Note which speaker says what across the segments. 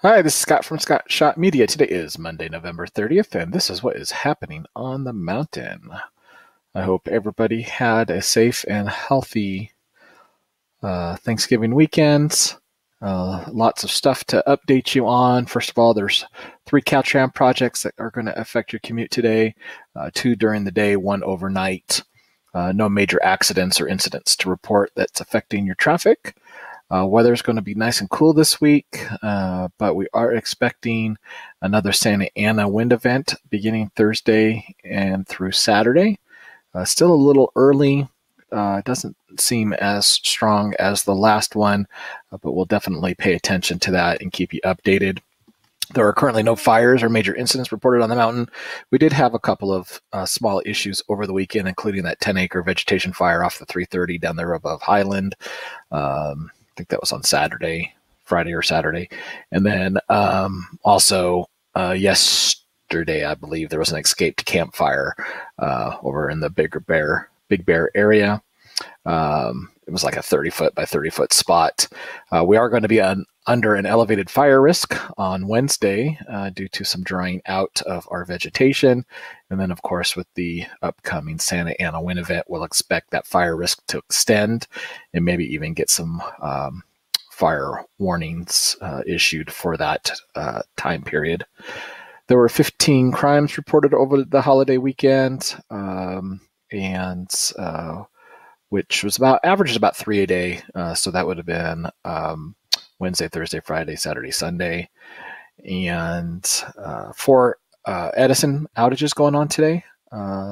Speaker 1: Hi, this is Scott from Scott Shot Media. Today is Monday, November 30th, and this is what is happening on the mountain. I hope everybody had a safe and healthy Thanksgiving weekend. Lots of stuff to update you on. First of all, there's 3 CalTrans projects that are going to affect your commute today, 2 during the day, 1 overnight. No major accidents or incidents to report that's affecting your traffic. Weather's going to be nice and cool this week, but we are expecting another Santa Ana wind event beginning Thursday and through Saturday. Still a little early. It doesn't seem as strong as the last one, but we'll definitely pay attention to that and keep you updated. There are currently no fires or major incidents reported on the mountain. We did have a couple of small issues over the weekend, including that 10-acre vegetation fire off the 330 down there above Highland. I think that was on Friday or Saturday. And then also yesterday, I believe, there was an escaped campfire over in the Big Bear area. It was like a 30-foot by 30-foot spot. We are going to be under an elevated fire risk on Wednesday due to some drying out of our vegetation. And then, of course, with the upcoming Santa Ana wind event, we'll expect that fire risk to extend and maybe even get some fire warnings issued for that time period. There were 15 crimes reported over the holiday weekend, which was averages about 3 a day. So that would have been Wednesday, Thursday, Friday, Saturday, Sunday. And 4 Edison outages going on today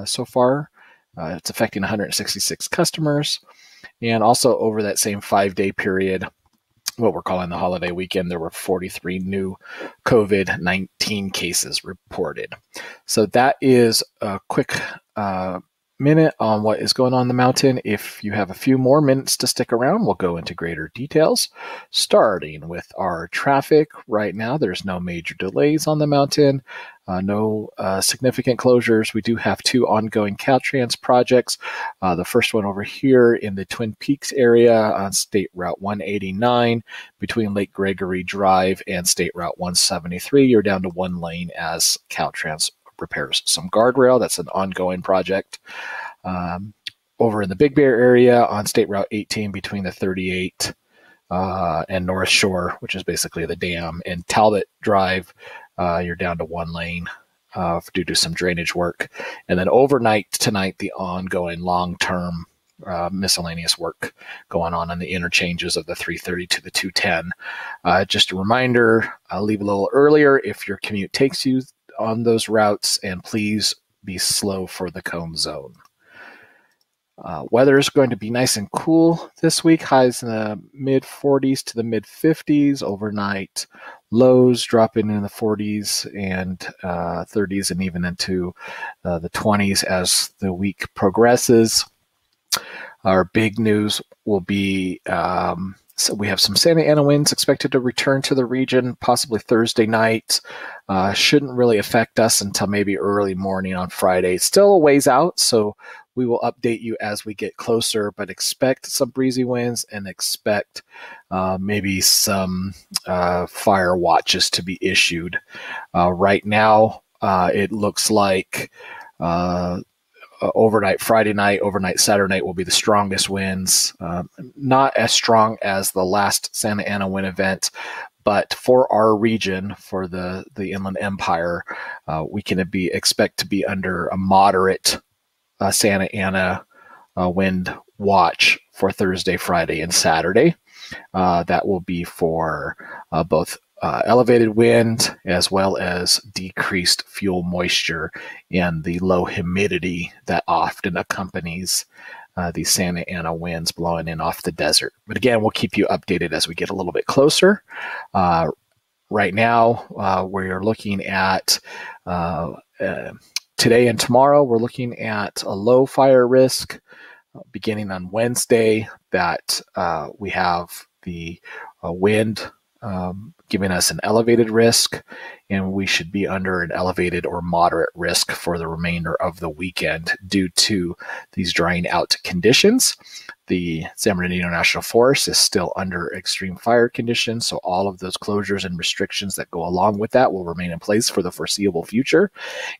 Speaker 1: so far. It's affecting 166 customers. And also over that same 5-day period, what we're calling the holiday weekend, there were 43 new COVID-19 cases reported. So that is a quick minute on what is going on the mountain. If you have a few more minutes to stick around, we'll go into greater details, starting with our traffic. Right now, there's no major delays on the mountain, no significant closures. We do have 2 ongoing CalTrans projects. The first one over here in the Twin Peaks area on State Route 189 between Lake Gregory Drive and State Route 173. You're down to 1 lane as CalTrans repairs some guardrail. That's an ongoing project. Over in the Big Bear area on State Route 18 between the 38 and North Shore, which is basically the dam, and Talbot Drive, you're down to 1 lane due to some drainage work. And then overnight tonight, the ongoing long-term miscellaneous work going on the interchanges of the 330 to the 210. Just a reminder, I'll leave a little earlier if your commute takes you on those routes, and please be slow for the cone zone. Weather is going to be nice and cool this week. Highs in the mid 40s to the mid 50s. Overnight lows dropping in the 40s and 30s and even into the 20s as the week progresses. Our big news will be so we have some Santa Ana winds expected to return to the region possibly Thursday night. Shouldn't really affect us until maybe early morning on Friday. Still a ways out, so we will update you as we get closer, but expect some breezy winds and expect maybe some fire watches to be issued. Right now, it looks like overnight Friday night, overnight Saturday night will be the strongest winds. Not as strong as the last Santa Ana wind event, but for our region, for the Inland Empire, we can expect to be under a moderate Santa Ana wind watch for Thursday, Friday, and Saturday. That will be for both elevated wind as well as decreased fuel moisture and the low humidity that often accompanies these Santa Ana winds blowing in off the desert. But again, we'll keep you updated as we get a little bit closer. Right now, we're looking at today and tomorrow, we're looking at a low fire risk beginning on Wednesday that we have the wind giving us an elevated risk. and we should be under an elevated or moderate risk for the remainder of the weekend due to these drying out conditions. The San Bernardino National Forest is still under extreme fire conditions, so all of those closures and restrictions that go along with that will remain in place for the foreseeable future,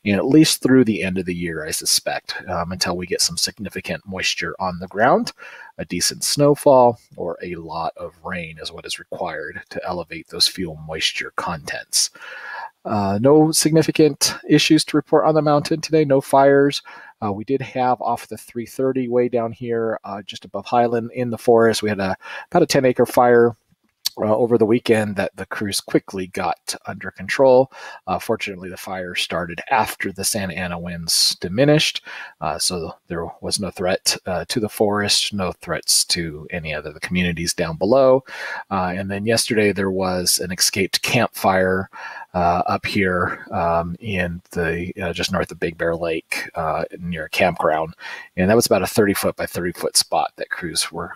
Speaker 1: and at least through the end of the year, I suspect, until we get some significant moisture on the ground. A decent snowfall or a lot of rain is what is required to elevate those fuel moisture contents. No significant issues to report on the mountain today, no fires. We did have off the 330 way down here, just above Highland in the forest, we had about a 10-acre fire over the weekend that the crews quickly got under control. Fortunately, the fire started after the Santa Ana winds diminished, so there was no threat to the forest, no threats to any other the communities down below. And then yesterday there was an escaped campfire up here in the just north of Big Bear Lake near a campground, and that was about a 30-foot by 30-foot spot that crews were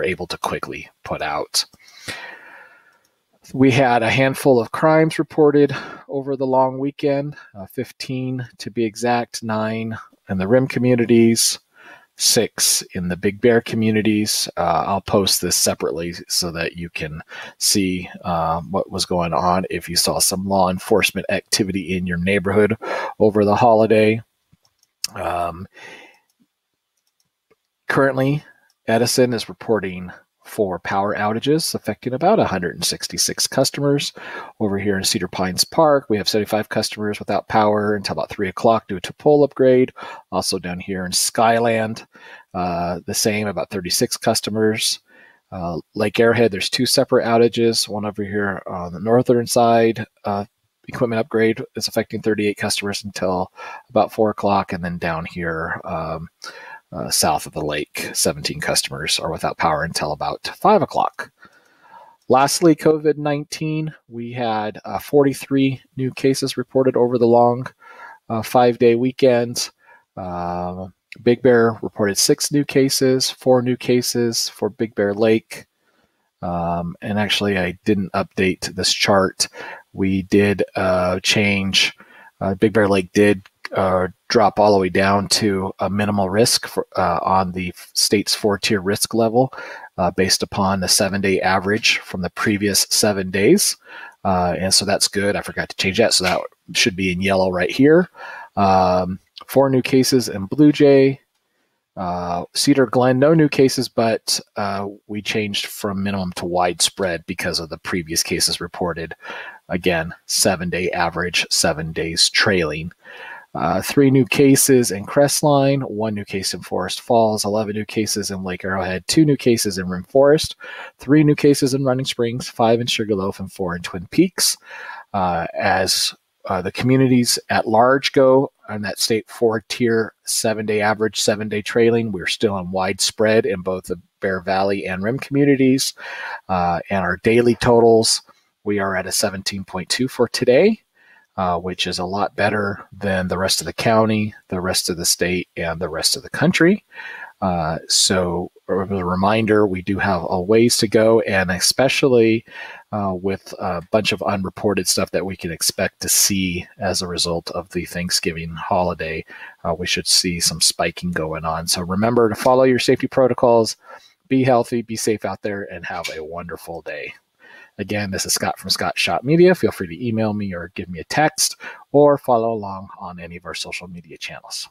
Speaker 1: able to quickly put out. We had a handful of crimes reported over the long weekend, 15 to be exact, 9 in the rim communities, 6 in the Big Bear communities. I'll post this separately so that you can see what was going on if you saw some law enforcement activity in your neighborhood over the holiday. Currently, Edison is reporting 4 power outages affecting about 166 customers. Over here in Cedar Pines Park, we have 75 customers without power until about 3 o'clock due to pole upgrade. Also down here in Skyland, the same, about 36 customers. Lake Airhead, there's 2 separate outages. One over here on the northern side, equipment upgrade is affecting 38 customers until about 4 o'clock. And then down here, south of the lake, 17 customers are without power until about 5 o'clock. Lastly, COVID-19, we had 43 new cases reported over the long 5-day weekend. Big Bear reported 6 new cases, 4 new cases for Big Bear Lake. And actually, I didn't update this chart. We did change. Big Bear Lake did drop all the way down to a minimal risk on the state's 4-tier risk level based upon the 7-day average from the previous 7 days. And so that's good. I forgot to change that. So that should be in yellow right here. 4 new cases in Blue Jay. Cedar Glen, no new cases, but we changed from minimum to widespread because of the previous cases reported. Again, 7-day average, 7 days trailing. 3 new cases in Crestline, 1 new case in Forest Falls, 11 new cases in Lake Arrowhead, 2 new cases in Rim Forest, 3 new cases in Running Springs, 5 in Sugarloaf, and 4 in Twin Peaks. As the communities at large go on that state 4-tier 7-day average, 7-day trailing, we're still on widespread in both the Bear Valley and Rim communities. And our daily totals, we are at a 17.2 for today. Which is a lot better than the rest of the county, the rest of the state, and the rest of the country. So a reminder, we do have a ways to go, and especially with a bunch of unreported stuff that we can expect to see as a result of the Thanksgiving holiday, we should see some spiking going on. So remember to follow your safety protocols, be healthy, be safe out there, and have a wonderful day. Again, this is Scott from Scott Shot Media. Feel free to email me or give me a text or follow along on any of our social media channels.